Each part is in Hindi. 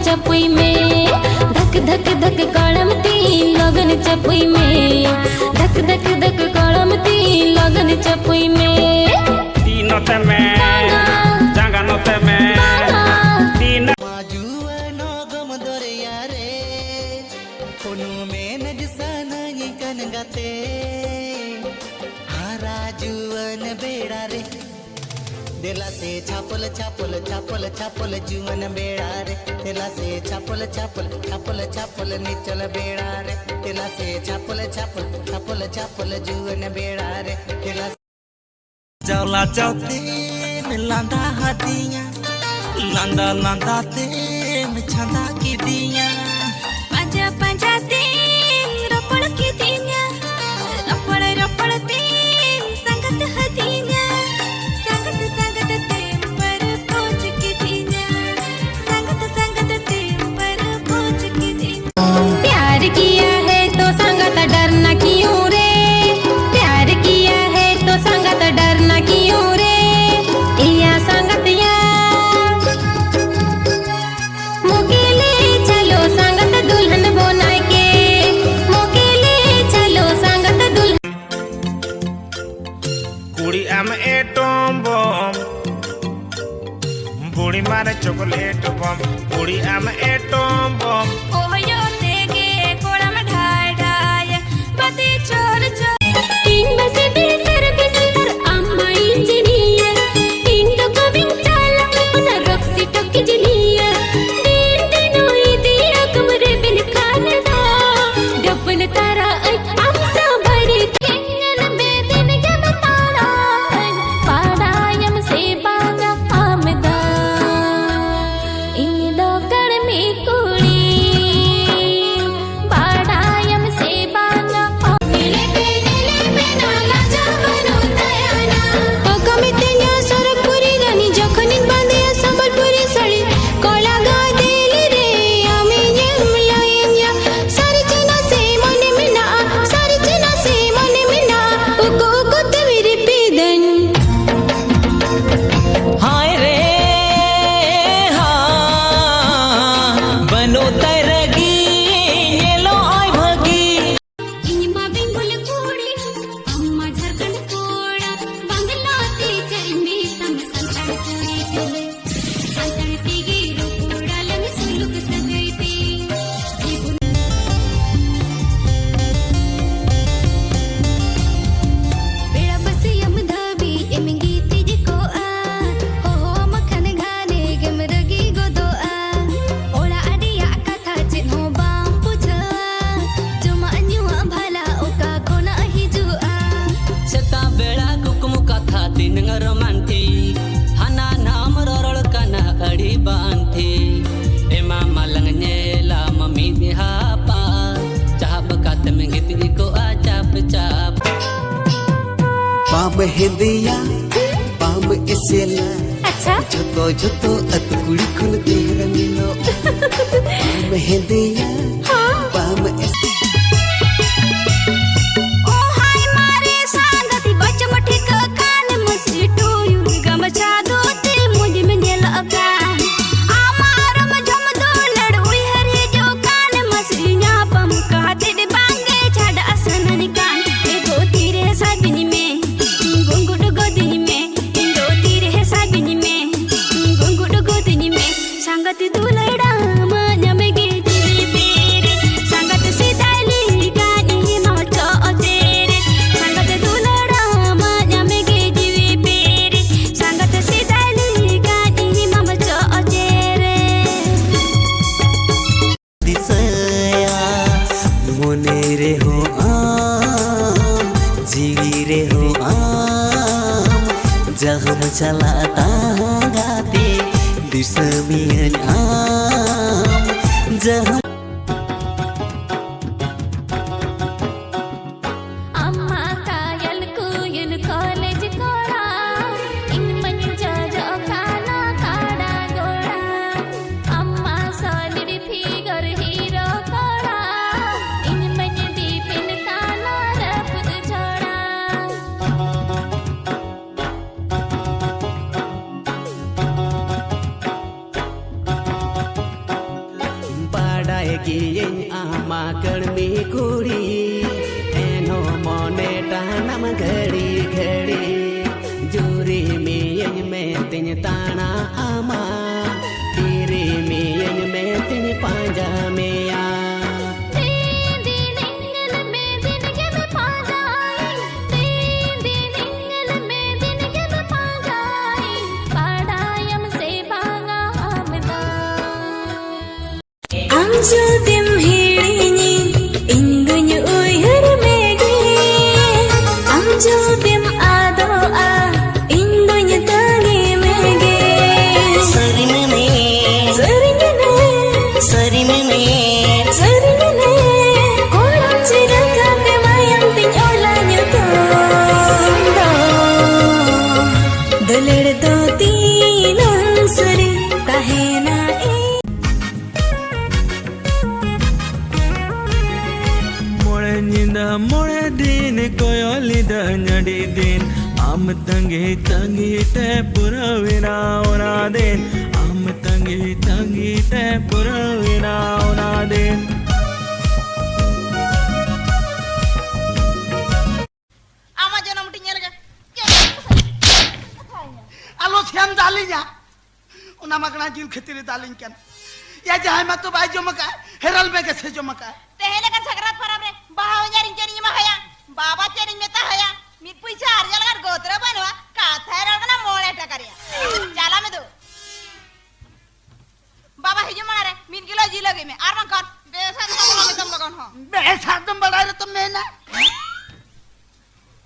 चपुई में धक धक धक कड़म तीन लगन चपुई में धक धक धक कड़म तीन लगन चपुई में तीनों में जंगनों में तीन माजुअनो गम दरिया रे कोनो में नजसन कन गाते हारा जुअन बेड़ा रे दिला से छापल छापल छापल छापल जुअन बेड़ा रे दिला से छापल छापल छापल छापल निचल बेड़ा रे दिला से छापल छापल छापल छापल जुअन बेड़ा रे दिला चौला चौथे में लांदा हाथिया लांदा लांदा ते में छंदा की दिया पंजा पंजा ते रपड़ की दिया रपड़ रपड़ ते संगत हदिया संगत संगत ते पर पहुंच की दिया संगत संगत ते पर पहुंच की दिया प्यार किया है तो संगत डरना क्यों रे प्यार किया है तो संगत डरना क्यों रे या संगत या मुकेले चलो संगत दुल्हन बनाए के मुकेले चलो संगत दुल्हन कुड़ी आम एटम बम बुढ़ी मारे चॉकलेट बम कुड़ी आम एटम बम ओयो तेगे कोड़ा में ढाई ढाई बती चोर चोर तीन बसे बेसर बेसर अम्मा इंजीनियर तीन तो कविंग चाला उन्हें रक्सी टोकी जिलिया दिन दिनों ही दिया कमरे बिन खाने दा डबल तारा अम्सा भरी किंगन में दिन के बताना पाड़ायम से बागा आमदा इन दो कड़मी कुड़ी पाड़ायम से बागा मिले पे नाला जावरो दयाना कमितेया सरपुरी रानी जखनिन बांधे संबलपुरी साड़ी कोला गा देली रे आमी लायनिया सारी चना से मने मिना सारी चना से मने मिना उको उको तवीरी पीदन हाय रे हाँ बनो तरगी ये लो आय भगी इनमा बेंगुल कोड़ी अम्मा झारखंड कोड़ा बंगला ते चरमी तम संतड़ कोड़ी के संतड़ तेगी रोकोड़ा लंग सुलुक सगई ते बेड़ा बस यम धाबी एमंगी तेज को आ हो मखन घाने गेम रगी गोदो आ ओला अडिया कथा चिन्हो बाम पुछा जुमा अन्युआ भला ओका कोना हिजुआ सेता बेड़ा कुकुम कथा दिन रोमांटी हना नाम रोल कना अड़ी बांधी एमा मलंग नेला मम्मी दिहापा चाप कात में गीत को आ चाप चाप पाम हिंदिया पाम इसेला अच्छा झतो झतो अत कुड़ी खुल तेरा मिलो पाम हिंदिया पाम ओ हाय मारे सांगति बचम ठीक कान मसी टोयु गमचा दोते मुझ में नेल अका आमारम जम दो लड़ुई हरे जो कान मसी न्यापम कहते दे बांगे छाड़ असनन कान ए दो तीरे साबिनी में गुंगुट गोदिनी में दो तीरे साबिनी में गुंगुट गोदिनी में संगति दुलड़ा मान्य में गे तेरे पेरे संगत सिदाली गानी मौचो तेरे संगत दुलड़ा मान्य में गे जीवी पेरे संगत सिदाली गानी मौचो तेरे दिसया मोने रे हो आम जीवी रे हो आम जहम चला गाते दिसमियन आम जहम अम्मा कायल कुयन कॉलेज कोड़ा इन मन जाजो काना काड़ा गोड़ा अम्मा सॉलिड फिगर हीरो कोड़ा इन मन दीपिन काना रपुद छोड़ा गिये आमा कर्मी कुड़ी एनो मोने टानम घड़ी घड़ी जुरी मियन में तिन ताना आमा तीरी मियन में तिन पांजा मिया Amjudim hirini indunya uyhar mege Amjudim adoa indunya tangi mege Sarimene Saringene Sarimene Saringene Kolam ciraka temayang ting olanya tondo Dolar do tinang suri kahena मोड़े दिन कोयोली दंजड़ी दिन आम तंगे तंगी ते पूरा विना उना दिन आम तंगी तंगी ते पूरा विना उना दिन आमा जनम टिंगल के आलो श्याम दालिया उना मगना जिल खतिर दालिन कन या जहां में तो भाई जो मका हेरल में कैसे जो मका तेहले का झगड़ात परब रे बाहा जारिन चेरिन में हया बाबा चेरिन में ता हया मी पैसा अर्जल कर गोत्र बनवा का थायरल ना मोळे टकरिया चला में दो बाबा हिजो मना रे मीन किलो जी लगे में आर मन कर बेसा में तुम लगन हो बेसा तुम बड़ा रे तुम में ना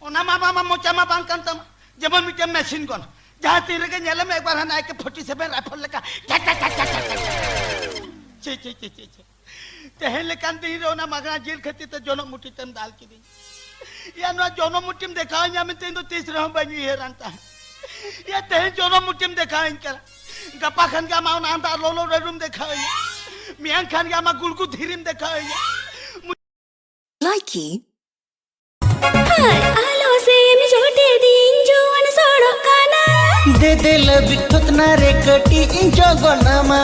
उना मामा मोचा मा बांग कन तुम जब मिटे मशीन कोन जहां तेरे के नेले में एक बार हना के 47 राइफल लगा चे चे चे चे चे तेहले कान दी रोना मगना जेल खती तो जोनो मुट्ठी तम दाल की दी या ना जोनो मुट्ठी में देखा या में तेन तो 30 रहो बनी है रंता या तेह जोनो मुट्ठी में देखा इनका गप्पा खान का मां ना लोलो रूम देखा है मियां खान का मां गुलगु धीरिम देखा है Likey Alo sem jote din joan sodo kana दे दे लबी खुतना रे कटी इंजो Gonama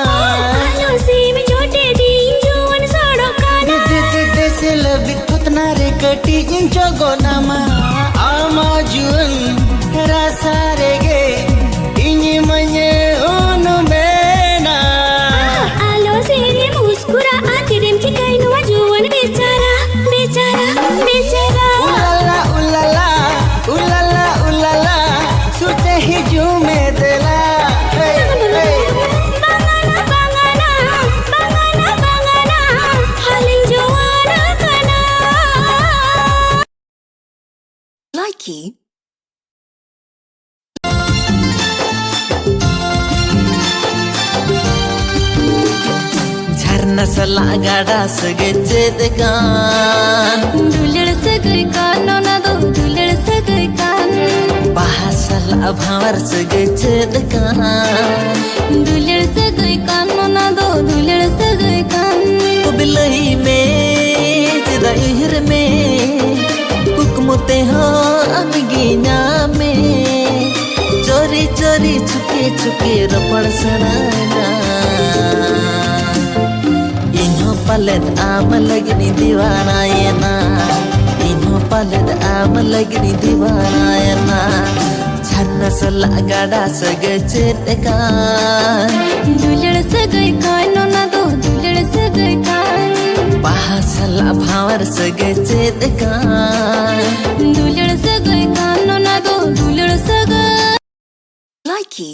Alo sem jote din joan sodo kana दे दे दे से लबी खुतना रे कटी इंजो गोनामा आमा जुन रसा रे गे इनी मने उनु बेना Alo sere muskura atirim chikai nuwa juan बेचारा बेचारा बेचारा उलाला उलाला उलाला उलाला सुते ही जू में देला Bangana bangana bangana bangana halin joana kana Likey झरना सला गाड़ा सगे चेदकान दुलड़ सगई कानो ना दो दुलड़ सगई कान bahasala भावर सगे चेदकान दुलड़ सगई कानो ना दो दुलड़ सगई कान बिलही में चिदाइर में कुकमुते हो अमगीना में चोरी चोरी छुके छुके रपड़ सड़ाना इन्हों पलट आम लगनी दीवाना ये ना इन्हों पलट आम लगनी दीवाना ये ना झरना सला गाड़ा सगे चेतकान दुलड़ सगई कानो ना दो दुलड़ सगई कान bahasala भावर सगे चेतकान दुलड़ सगई कानो ना दो दुलड़ सगई Likey